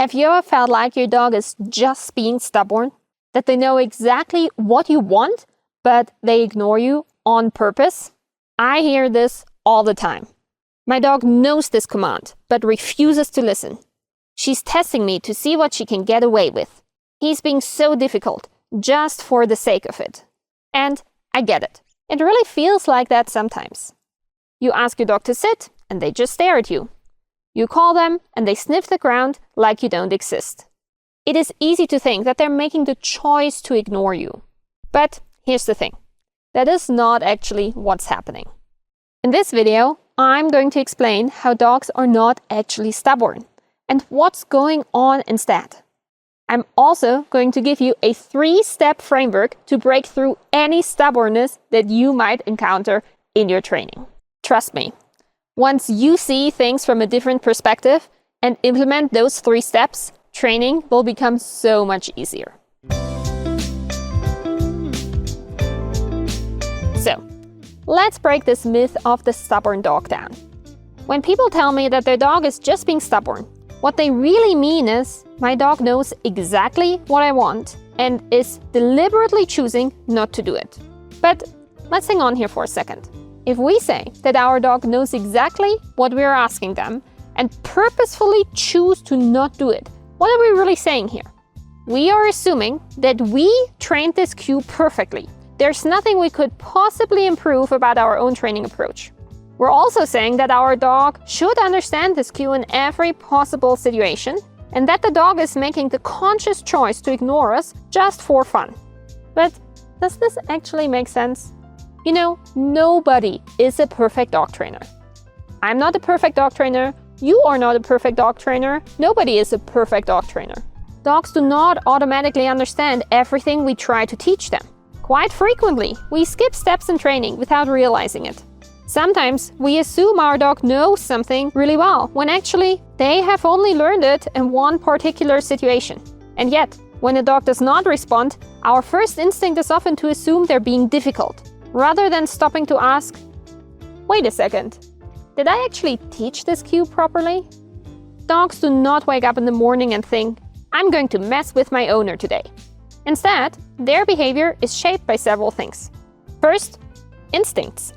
Have you ever felt like your dog is just being stubborn? That they know exactly what you want, but they ignore you on purpose? I hear this all the time. My dog knows this command, but refuses to listen. She's testing me to see what she can get away with. He's being so difficult, just for the sake of it. And I get it. It really feels like that sometimes. You ask your dog to sit, and they just stare at you. You call them, and they sniff the ground like you don't exist. It is easy to think that they're making the choice to ignore you. But here's the thing. That is not actually what's happening. In this video, I'm going to explain how dogs are not actually stubborn and what's going on instead. I'm also going to give you a 3-step framework to break through any stubbornness that you might encounter in your training. Trust me, once you see things from a different perspective and implement those 3 steps, training will become so much easier. So, let's break this myth of the stubborn dog down. When people tell me that their dog is just being stubborn, what they really mean is, my dog knows exactly what I want and is deliberately choosing not to do it. But let's hang on here for a second. If we say that our dog knows exactly what we are asking them and purposefully choose to not do it, what are we really saying here? We are assuming that we trained this cue perfectly. There's nothing we could possibly improve about our own training approach. We're also saying that our dog should understand this cue in every possible situation and that the dog is making the conscious choice to ignore us just for fun. But does this actually make sense? You know, nobody is a perfect dog trainer. I'm not a perfect dog trainer. You are not a perfect dog trainer. Nobody is a perfect dog trainer. Dogs do not automatically understand everything we try to teach them. Quite frequently, we skip steps in training without realizing it. Sometimes we assume our dog knows something really well, when actually they have only learned it in one particular situation. And yet, when a dog does not respond, our first instinct is often to assume they're being difficult, rather than stopping to ask, wait a second, did I actually teach this cue properly? Dogs do not wake up in the morning and think, I'm going to mess with my owner today. Instead, their behavior is shaped by several things. First, instincts.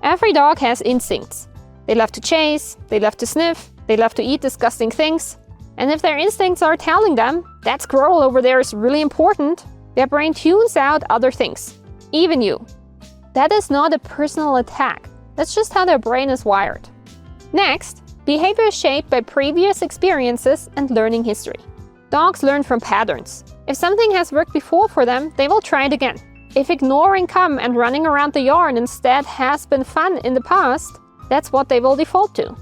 Every dog has instincts. They love to chase, they love to sniff, they love to eat disgusting things. And if their instincts are telling them that squirrel over there is really important, their brain tunes out other things, even you. That is not a personal attack. That's just how their brain is wired. Next, behavior is shaped by previous experiences and learning history. Dogs learn from patterns. If something has worked before for them, they will try it again. If ignoring come and running around the yard instead has been fun in the past, that's what they will default to.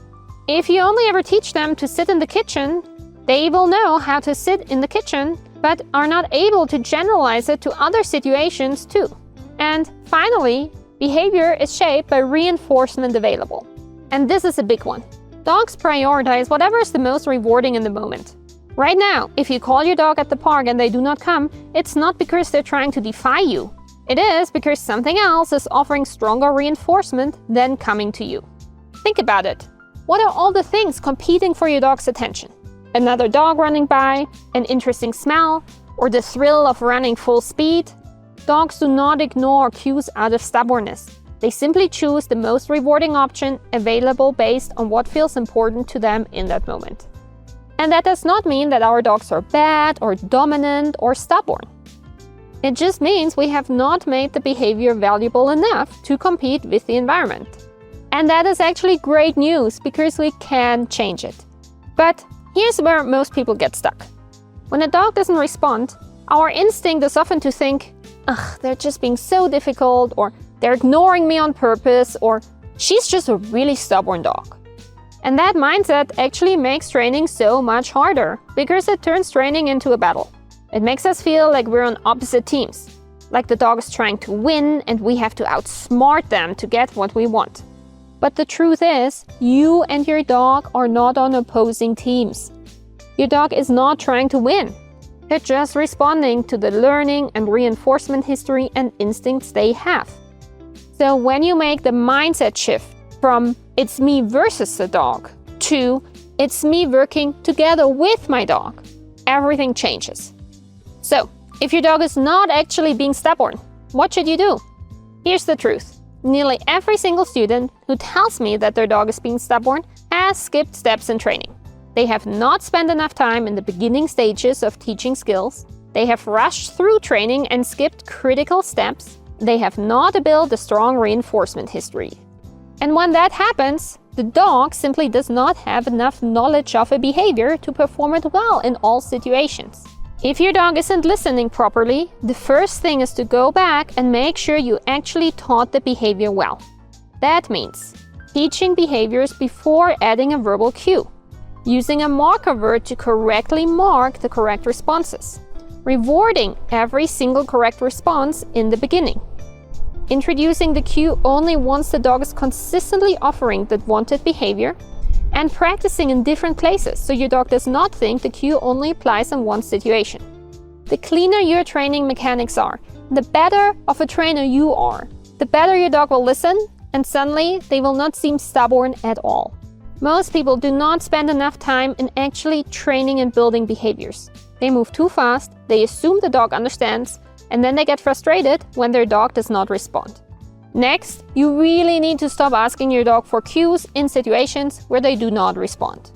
If you only ever teach them to sit in the kitchen, they will know how to sit in the kitchen, but are not able to generalize it to other situations too. And finally, behavior is shaped by reinforcement available. And this is a big one. Dogs prioritize whatever is the most rewarding in the moment. Right now, if you call your dog at the park and they do not come, it's not because they're trying to defy you. It is because something else is offering stronger reinforcement than coming to you. Think about it. What are all the things competing for your dog's attention? Another dog running by, an interesting smell, or the thrill of running full speed? Dogs do not ignore cues out of stubbornness. They simply choose the most rewarding option available based on what feels important to them in that moment. And that does not mean that our dogs are bad or dominant or stubborn. It just means we have not made the behavior valuable enough to compete with the environment. And that is actually great news because we can change it. But here's where most people get stuck. When a dog doesn't respond, our instinct is often to think, ugh, they're just being so difficult, or they're ignoring me on purpose, or she's just a really stubborn dog. And that mindset actually makes training so much harder because it turns training into a battle. It makes us feel like we're on opposite teams, like the dog is trying to win and we have to outsmart them to get what we want. But the truth is, you and your dog are not on opposing teams. Your dog is not trying to win. They're just responding to the learning and reinforcement history and instincts they have. So when you make the mindset shift from it's me versus the dog to It's me working together with my dog. Everything changes. So, if your dog is not actually being stubborn, what should you do? Here's the truth. Nearly every single student who tells me that their dog is being stubborn has skipped steps in training. They have not spent enough time in the beginning stages of teaching skills. They have rushed through training and skipped critical steps. They have not built a strong reinforcement history. And when that happens, the dog simply does not have enough knowledge of a behavior to perform it well in all situations. If your dog isn't listening properly, the first thing is to go back and make sure you actually taught the behavior well. That means teaching behaviors before adding a verbal cue, using a marker word to correctly mark the correct responses, rewarding every single correct response in the beginning, introducing the cue only once the dog is consistently offering the wanted behavior, and practicing in different places so your dog does not think the cue only applies in one situation. The cleaner your training mechanics are, the better of a trainer you are, the better your dog will listen, and suddenly they will not seem stubborn at all. Most people do not spend enough time in actually training and building behaviors. They move too fast, they assume the dog understands, and then they get frustrated when their dog does not respond. Next, you really need to stop asking your dog for cues in situations where they do not respond.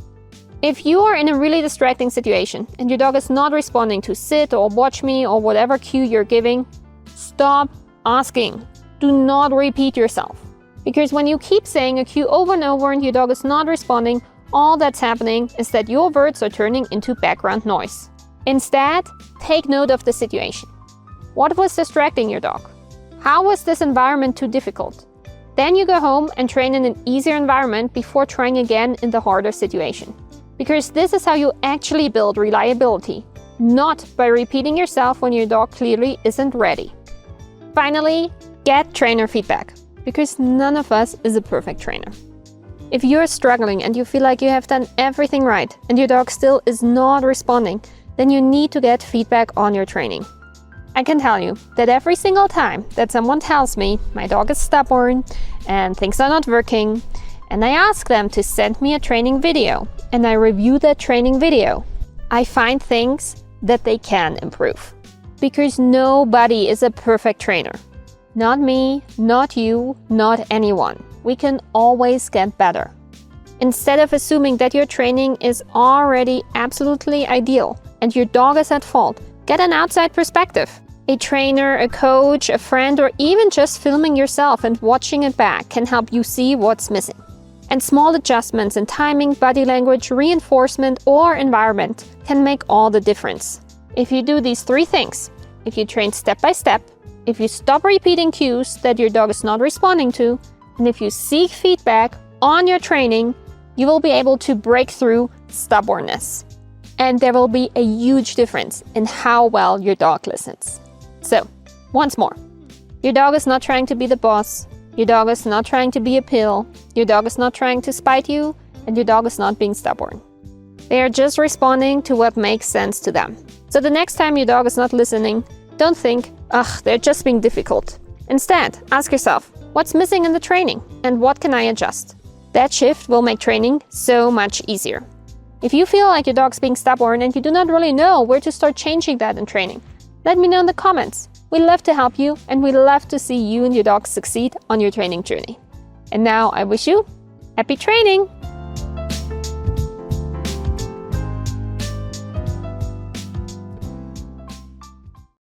If you are in a really distracting situation and your dog is not responding to sit or watch me or whatever cue you're giving, stop asking. Do not repeat yourself. Because when you keep saying a cue over and over and your dog is not responding, all that's happening is that your words are turning into background noise. Instead, take note of the situation. What was distracting your dog? How was this environment too difficult? Then you go home and train in an easier environment before trying again in the harder situation. Because this is how you actually build reliability, not by repeating yourself when your dog clearly isn't ready. Finally, get trainer feedback, because none of us is a perfect trainer. If you're struggling and you feel like you have done everything right and your dog still is not responding, then you need to get feedback on your training. I can tell you that every single time that someone tells me my dog is stubborn and things are not working, and I ask them to send me a training video and I review that training video, I find things that they can improve. Because nobody is a perfect trainer. Not me, not you, not anyone. We can always get better. Instead of assuming that your training is already absolutely ideal and your dog is at fault, get an outside perspective. A trainer, a coach, a friend, or even just filming yourself and watching it back can help you see what's missing. And small adjustments in timing, body language, reinforcement, or environment can make all the difference. If you do these 3 things, if you train step by step, if you stop repeating cues that your dog is not responding to, and if you seek feedback on your training, you will be able to break through stubbornness. And there will be a huge difference in how well your dog listens. So, once more, your dog is not trying to be the boss, your dog is not trying to be a pill, your dog is not trying to spite you, and your dog is not being stubborn. They are just responding to what makes sense to them. So the next time your dog is not listening, don't think, ugh, they're just being difficult. Instead, ask yourself, what's missing in the training and what can I adjust? That shift will make training so much easier. If you feel like your dog's being stubborn and you do not really know where to start changing that in training, let me know in the comments. We love to help you and we love to see you and your dog succeed on your training journey. And now I wish you happy training!